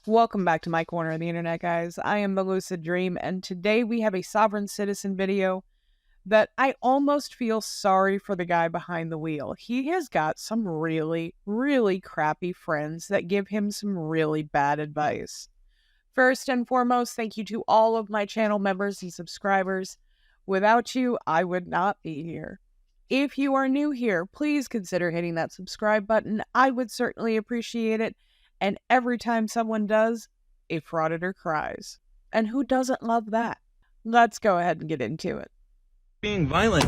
Welcome back to my corner of the internet, guys. I am the Lucid Dream, and today we have a sovereign citizen video that I almost feel sorry for the guy behind the wheel. He has got some really, really crappy friends that give him some really bad advice. First and foremost, thank you to all of my channel members and subscribers. Without you, I would not be here. If you are new here, please consider hitting that subscribe button. I would certainly appreciate it. And every time someone does, a frauditor cries. And who doesn't love that? Let's go ahead and get into it. Being violent.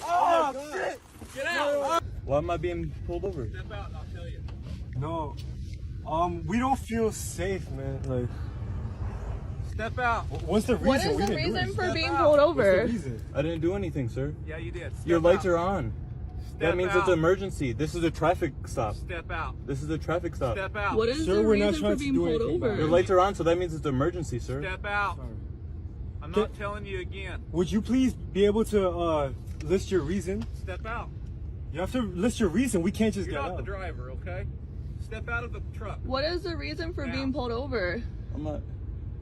Oh, shit! Get out! Why am I being pulled over? Step out and I'll tell you. No. We don't feel safe, man. Like, step out. what's the reason? What is the reason for being pulled What's over? the reason? I didn't do anything, sir. Yeah, you did. Step Your lights out. are on. That means it's an emergency. This is a traffic stop. Step out. This is a traffic stop. Step out. What is Sir, the we're not reason trying for to being do pulled anything over? about Your lights are on, so that means it's an emergency, sir. Step out. Sorry. I'm not telling you again. Would you please be able to list your reason? Step out. You have to list your reason. We can't just You're get not the out. driver, okay? Step out of the truck. What is the reason for Now. being pulled over? I'm not.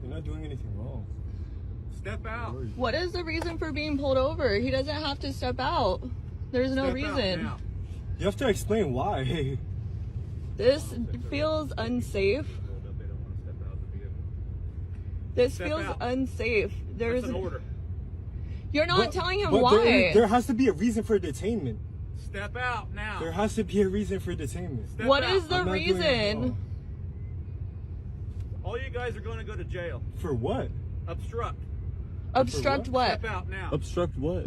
You're not doing anything wrong. Step out. What is the reason for being pulled over? He doesn't have to step out. There's no Step out reason. now. You have to explain why. This feels unsafe. This Step feels out. unsafe. There's That's an order. You're not telling him but why. There has to be a reason for detainment. Step out now. There has to be a reason for detainment. Step What out. is the I'm not doing anything reason? wrong. All you guys are going to go to jail. For what? Obstruct. Obstruct what? Step out now. Obstruct what?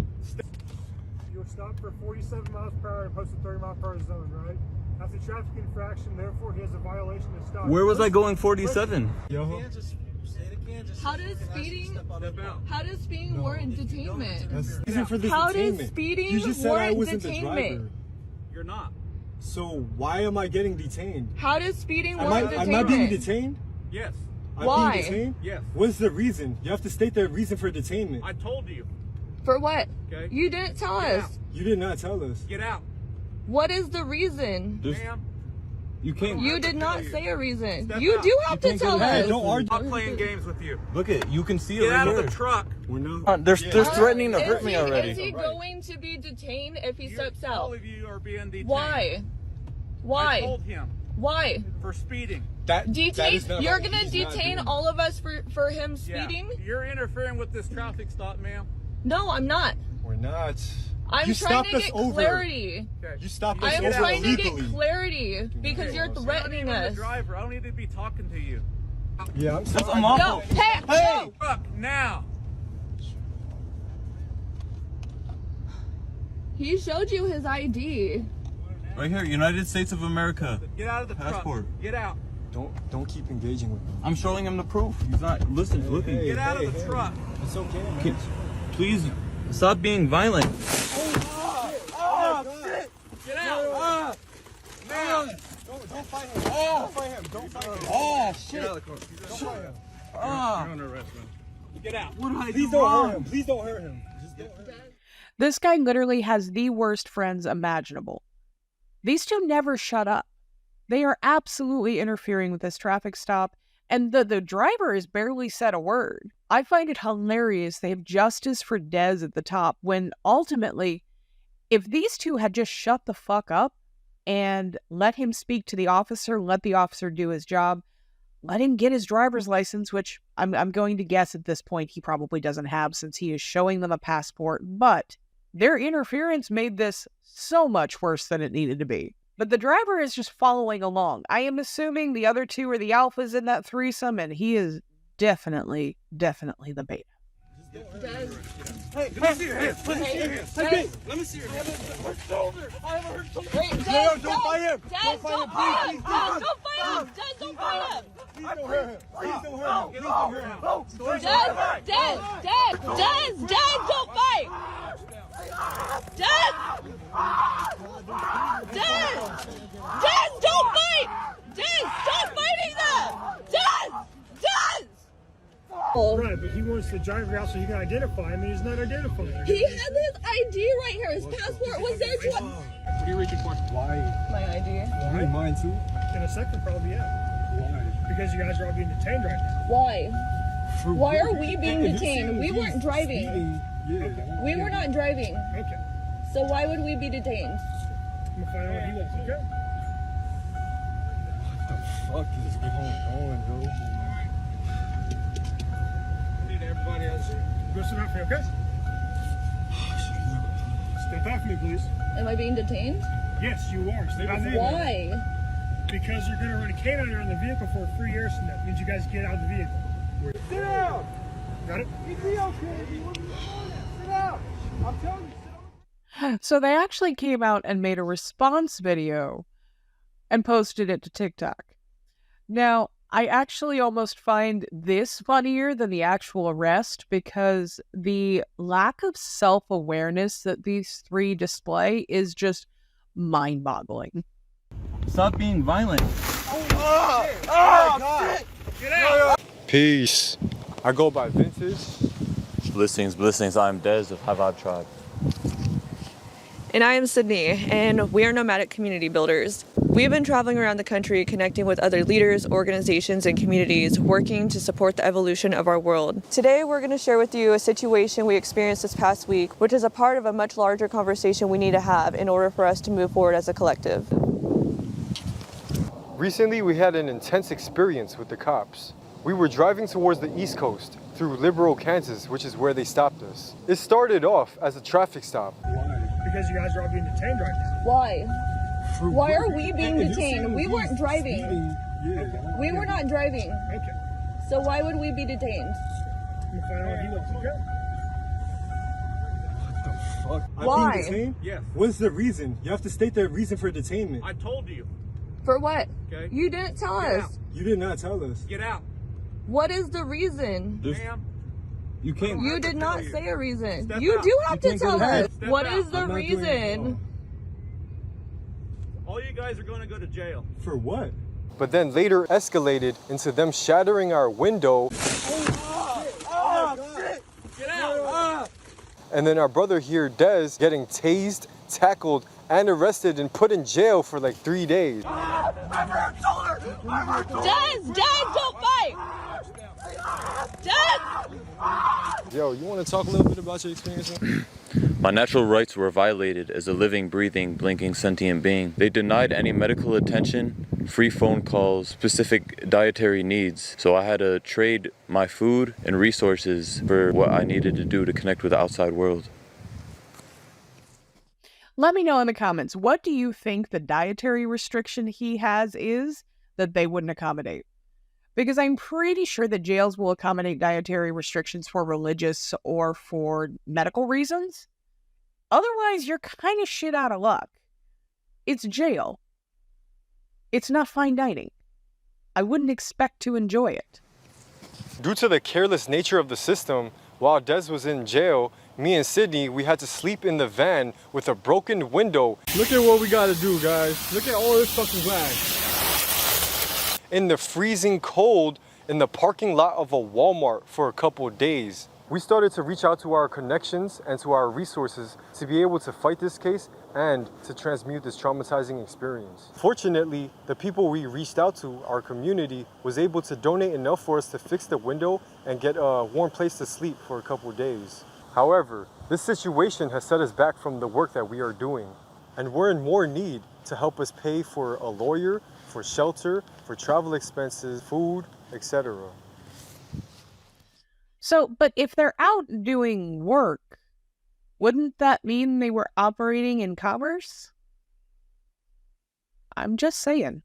You were stopped for 47 miles per hour and posted 30 mile per hour zone, right? That's a traffic infraction, therefore he has a violation to stop. Where was I going 47? Yo. How does speeding Step out. How does speeding warrant detainment? That's the reason for this How does detainment. speeding You just said I warrant wasn't the detainment? driver. You're not. So why am I getting detained? How does speeding Am warrant I being detainment? detained? Yes. I'm Why? being detained? Yes. What's the reason? You have to state the reason for detainment. I told you. For what? Okay. You didn't tell Get us. out. You did not tell us. Get out. What is the reason? There's, Ma'am. you can't. You did not say a reason. Step You out. do have to can't go tell ahead. us. Don't argue. I'm not playing games with you. Look it. You can see it Get right out here. of the truck. We're not. They're Yeah. threatening to hurt Is me he already. going to be detained if he steps All out? of you are being detained. Why? I Why? told him Why? for speeding. That Detain? is not You're right. gonna He's not detain doing all of us for him speeding? Yeah. You're interfering with this traffic stop, ma'am. No, I'm not. it. We're not. I'm You trying stopped to us get over. clarity. Okay. You stopped I us am over trying to illegally. get clarity because you're You're not threatening even the us. driver. I don't need to be talking to you. Yeah, I'm That's sorry. unlawful. No, hey, no. Truck now. He showed you his ID. Right here, United States of America. Get out of the Passport. truck. Get out. Don't keep engaging with me. I'm showing him the proof. He's not. Listen, Hey, looking. hey. Get out of the truck. It's okay, man. Can- Please stop being violent. Oh, shit. Get out. Now. Don't fight him. Don't fight him. Don't fight him. Oh shit! Don't fight him. Ah. Get out. What did I Please do don't wrong? hurt him. Please don't hurt him. Just don't hurt him. This guy literally has the worst friends imaginable. These two never shut up. They are absolutely interfering with this traffic stop, and the driver has barely said a word. I find it hilarious they have justice for Dez at the top when ultimately, if these two had just shut the fuck up and let him speak to the officer, let the officer do his job, let him get his driver's license, which I'm going to guess at this point he probably doesn't have since he is showing them a passport, but their interference made this so much worse than it needed to be. But the driver is just following along. I am assuming the other two are the alphas in that threesome, and he is definitely the beta. Hey, let me see your hands. Let me see your hands. Hey, Let me see your hands. wait, Dez, don't fight him. Dez, don't fight him. Dez, don't fight him. Dez, don't fight him. Please don't hurt him. Please don't hurt him. Please don't hurt him. Dez, don't fight. Dez, don't fight. Dez, stop fighting them. Dez. Right, but he wants the driver out so you can identify him, and he's not identifying him. He had his ID right here. His passport was there too. What are you reaching for? Why? My ID. You need mine too? In a second, probably, yeah. Why? Because you guys are all being detained right now. Why? For Why what? are we being If you detained? see We he's weren't driving. speeding, yeah. We were not driving. Okay. So why would we be detained? I'm gonna find out what he wants, okay? What the fuck is going on, bro? I need everybody else. Go sit down for me, okay? Step out for me, please. Am I being detained? Yes, you are. Step out for me. Why? Because you're gonna run a canine on the vehicle for 3 years from now. Means you guys get out of the vehicle. Sit down. Got it? He'd be okay. He wouldn't be doing that. Sit down. I'm telling you, sit down. So they actually came out and made a response video and posted it to TikTok. Now, I actually almost find this funnier than the actual arrest because the lack of self-awareness that these three display is just mind-boggling. Stop being violent. Peace. I go by Vintage. Blessings. I'm Dez of High Vibe Tribe. And I am Sydney, and we are nomadic community builders. We have been traveling around the country connecting with other leaders, organizations, and communities working to support the evolution of our world. Today, we're going to share with you a situation we experienced this past week, which is a part of a much larger conversation we need to have in order for us to move forward as a collective. Recently, we had an intense experience with the cops. We were driving towards the East Coast through Liberal, Kansas, which is where they stopped us. It started off as a traffic stop. Because you guys are all being detained right now. Why? For Why what? are we being If you see detained? We he's weren't driving. speeding, yeah. We were not driving. Okay. So why would we be detained? I'm gonna find out what he wants, okay? What the fuck? I'm Why? being detained? Yes. What's the reason? You have to state the reason for detainment. I told you. For what? Okay. You didn't tell Get us. out. You did not tell us. Get out, What is the reason? ma'am. You can't. You have to did not tell you. say a reason. Step You out. do have You to can't go tell ahead. us. Step What out. is the I'm not doing it. reason? All you guys are going to go to jail. For what? But then later escalated into them shattering our window, Get out. and then our brother here, Dez, getting tased, tackled, and arrested and put in jail for like 3 days. Dez, don't fight! Dez! Yo, you want to talk a little bit about your experience? My natural rights were violated as a living, breathing, blinking, sentient being. They denied any medical attention, free phone calls, specific dietary needs. So I had to trade my food and resources for what I needed to do to connect with the outside world. Let me know in the comments, what do you think the dietary restriction he has is that they wouldn't accommodate? Because I'm pretty sure that jails will accommodate dietary restrictions for religious or for medical reasons. Otherwise, you're kind of shit out of luck. It's jail. It's not fine dining. I wouldn't expect to enjoy it. Due to the careless nature of the system, while Dez was in jail, me and Sydney, we had to sleep in the van with a broken window. Look at what we gotta do, guys. Look at all this fucking glass. In the freezing cold in the parking lot of a Walmart for a couple of days. We started to reach out to our connections and to our resources to be able to fight this case and to transmute this traumatizing experience. Fortunately, the people we reached out to, our community, was able to donate enough for us to fix the window and get a warm place to sleep for a couple of days. However, this situation has set us back from the work that we are doing, and we're in more need to help us pay for a lawyer, for shelter, for travel expenses, food, etc. So, but if they're out doing work, wouldn't that mean they were operating in commerce? I'm just saying.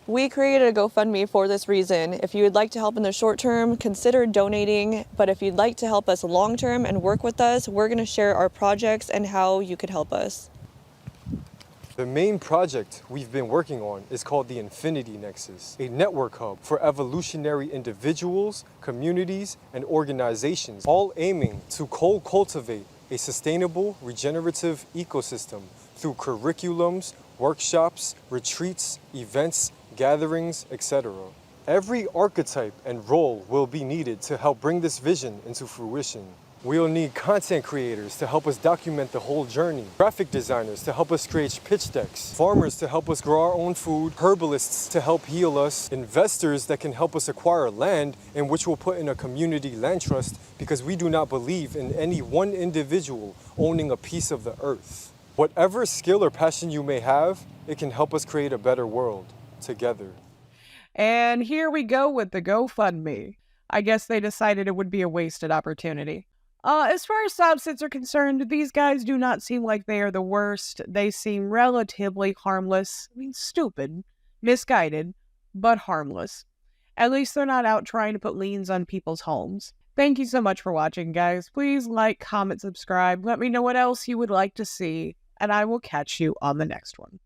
We created a GoFundMe for this reason. If you would like to help in the short term, consider donating. But if you'd like to help us long term and work with us, we're going to share our projects and how you could help us. The main project we've been working on is called the Infinity Nexus, a network hub for evolutionary individuals, communities, and organizations, all aiming to co-cultivate a sustainable, regenerative ecosystem through curriculums, workshops, retreats, events, gatherings, etc. Every archetype and role will be needed to help bring this vision into fruition. We'll need content creators to help us document the whole journey, graphic designers to help us create pitch decks, farmers to help us grow our own food, herbalists to help heal us, investors that can help us acquire land in which we'll put in a community land trust because we do not believe in any one individual owning a piece of the earth. Whatever skill or passion you may have, it can help us create a better world together. And here we go with the GoFundMe. I guess they decided it would be a wasted opportunity. As far as sovcits are concerned, these guys do not seem like they are the worst. They seem relatively harmless. I mean, stupid, misguided, but harmless. At least they're not out trying to put liens on people's homes. Thank you so much for watching, guys. Please like, comment, subscribe. Let me know what else you would like to see, and I will catch you on the next one.